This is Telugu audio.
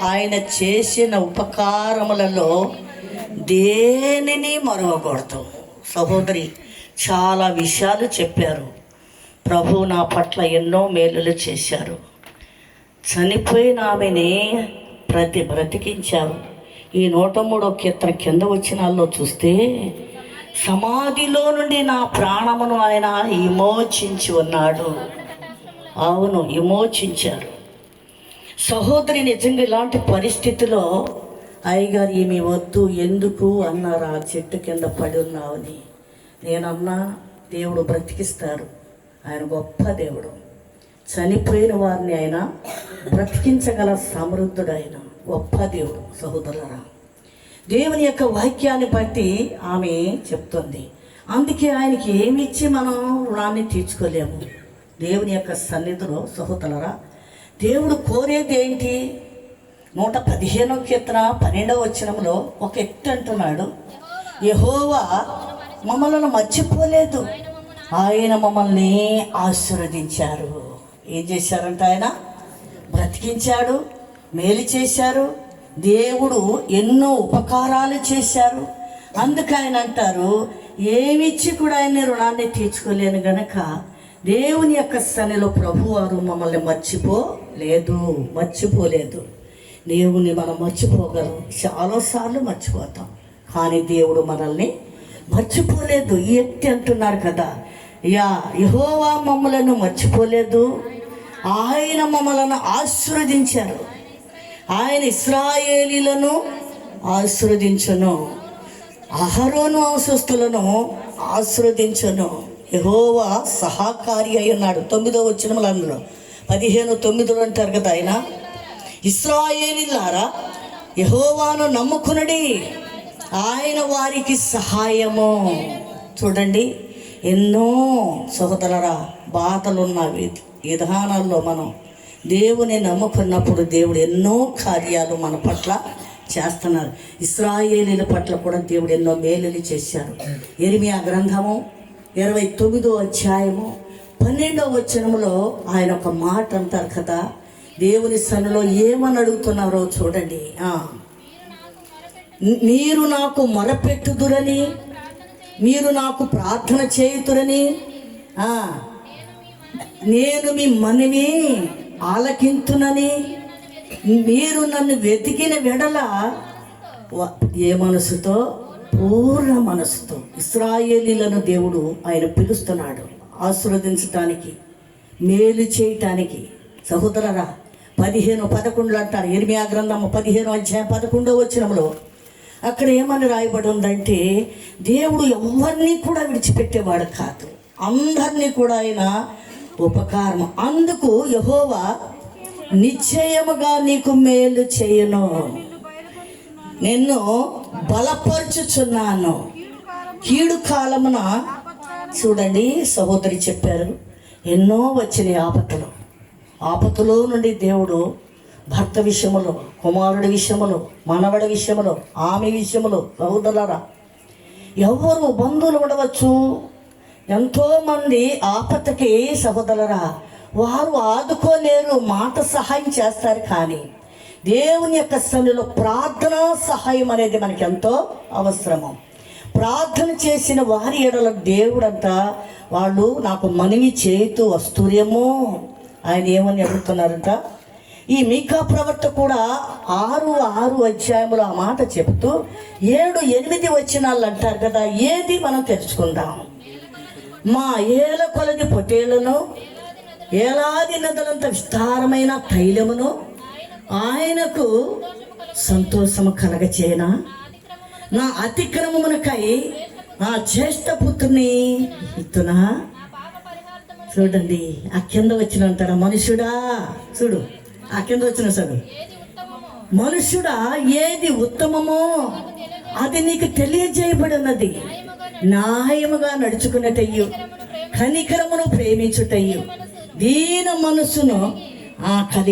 ఆయన చేసిన ఉపకారములలో దేనిని మరవకూడదు. సహోదరి చాలా విషయాలు చెప్పారు. ప్రభు నా పట్ల ఎన్నో మేలులు చేశారు. చనిపోయిన ఆమెని బ్రతికించారు. ఈ 103వ కీర్తన కింద వచ్చినాల్లో చూస్తే సమాధిలో నుండి నా ప్రాణమును ఆయన విమోచించి ఉన్నాడు. అవును, విమోచించారు. సహోదరి నిజంగా ఇలాంటి పరిస్థితిలో అయ్యగారు ఈమె వద్దు ఎందుకు అన్నారు, ఆ చెట్టు కింద పడి ఉన్నావని. నేనన్నా దేవుడు బ్రతికిస్తారు, ఆయన గొప్ప దేవుడు. చనిపోయిన వారిని ఆయన బ్రతికించగల సమృద్ధుడు, ఆయన గొప్ప దేవుడు. సహోదరులారా, దేవుని యొక్క వాక్యాన్ని బట్టి ఆమె చెప్తుంది. అందుకే ఆయనకి ఏమి ఇచ్చి మనం రుణాన్ని తీర్చుకోలేము. దేవుని యొక్క సన్నిధిలో సహోదరులారా, దేవుడు కోరేది ఏంటి? 115వ కీర్తన 12వ వచనంలో ఒక వ్యక్తి అంటున్నాడు, యెహోవా మమ్మల్ని మర్చిపోలేదు, ఆయన మమ్మల్ని ఆశీర్వదించారు. ఏం చేశారంట? ఆయన బ్రతికించాడు, మేలు చేశారు. దేవుడు ఎన్నో ఉపకారాలు చేశారు. అందుకు ఆయన అంటారు, ఏమిచ్చి కూడా ఆయన రుణాన్ని తీర్చుకోలేను గనక దేవుని యొక్క సన్నిధిలో ప్రభువారు మమ్మల్ని మర్చిపోలేదు. దేవుని మనం మర్చిపోగలం, చాలాసార్లు మర్చిపోతాం, కానీ దేవుడు మనల్ని మర్చిపోలేదు. ఈ వ్యక్తి అంటున్నారు కదా, యెహోవా మమ్మలను మర్చిపోలేదు, ఆయన మమ్మలను ఆశీర్వదించారు. ఆయన ఇశ్రాయేలీలను ఆశీర్వదించును, అహరోను వంశస్థులను ఆశీర్వదించును. యెహోవా సహాకారి అయి ఉన్నాడు. 9వ వచనంలో అందులో 15:9 అంటారు కదా, ఆయన ఇశ్రాయేలీలారా యెహోవాను నమ్ముకునడి, ఆయన వారికి సహాయము. చూడండి, ఎన్నో సహోదరులారా బాధలున్న విధానాల్లో మనం దేవుని నమ్ముకున్నప్పుడు దేవుడు ఎన్నో కార్యాలు మన పట్ల చేస్తున్నారు. ఇశ్రాయేలీల పట్ల కూడా దేవుడు ఎన్నో మేలులు చేశారు. యెరెమీయా గ్రంథము 29వ అధ్యాయము 12వ వచనంలో ఆయన ఒక మాట అంటారు కదా, దేవుని సన్నిధిలో ఏమని అడుగుతున్నారో చూడండి. మీరు నాకు మొరపెట్టుదురని, మీరు నాకు ప్రార్థన చేయుదురని, నేను మీ మనవి ఆలకింతునని, మీరు నన్ను వెతికిన వెడల ఏ మనసుతో? పూర్ణ మనసుతో. ఇశ్రాయేలీలను దేవుడు ఆయన పిలుస్తున్నాడు ఆశీర్వదించటానికి, మేలు చేయటానికి. సహోదరులారా, 15:11 అంటారు. యెరెమీయా గ్రంథము 15వ అధ్యాయం 11వ వచనంలో అక్కడ ఏమని రాయబడి ఉందంటే, దేవుడు ఎవరిని కూడా విడిచిపెట్టేవాడు కాదు, అందరినీ కూడా ఆయన ఉపకారం. అందుకు యెహోవా నిశ్చయముగా నీకు మేలు చేయను, నిన్ను బలపరుచుచున్నాను, కీడు కాలమున. చూడండి, సహోదరి చెప్పారు, ఎన్నో వచ్చినాయి ఆపతులో నుండి దేవుడు భర్త విషయములో, కుమారుడి విషయములో, మనవడి విషయములో, ఆమె విషయములో. సహోదరులారా, ఎవరు బంధువులు ఉండవచ్చు, ఎంతోమంది ఆపదకి సహోదరులారా వారు ఆదుకోలేరు, మాట సహాయం చేస్తారు. కానీ దేవుని యొక్క సన్నిధిలో ప్రార్థనా సహాయం అనేది మనకి ఎంతో అవసరము. ప్రార్థన చేసిన వారి ఎడల దేవుడంతా వాళ్ళు నాకు మనవి చేయుతూ వస్తురేమో. ఆయన ఏమని అడుగుతున్నారంట? ఈ మీకా ప్రవక్త కూడా 6 అధ్యాయములు ఆ మాట చెబుతూ 7-8 వచనాలు అంటారు కదా, ఏది మనం తెలుసుకుందాం. మా ఏల కొలది పొట్టేళ్లను, ఏలాది నదులంత విస్తారమైన తైలమును ఆయనకు సంతోషము కలగచేయనా, నా అతిక్రమమునకై నా జ్యేష్ఠ పుత్రుని ఇత్తునా. చూడండి, ఆ కింద వచ్చిన అంటారా, మనుషుడా చూడు, ఆ కింద వచ్చిన చదువు, మనుషుడా ఏది ఉత్తమమో అది నీకు తెలియజేయబడి ఉన్నది, న్యాయముగా నడుచుకున్నటయ్యు, కనికరమును ప్రేమించుటయ్యు, దీన మనస్సును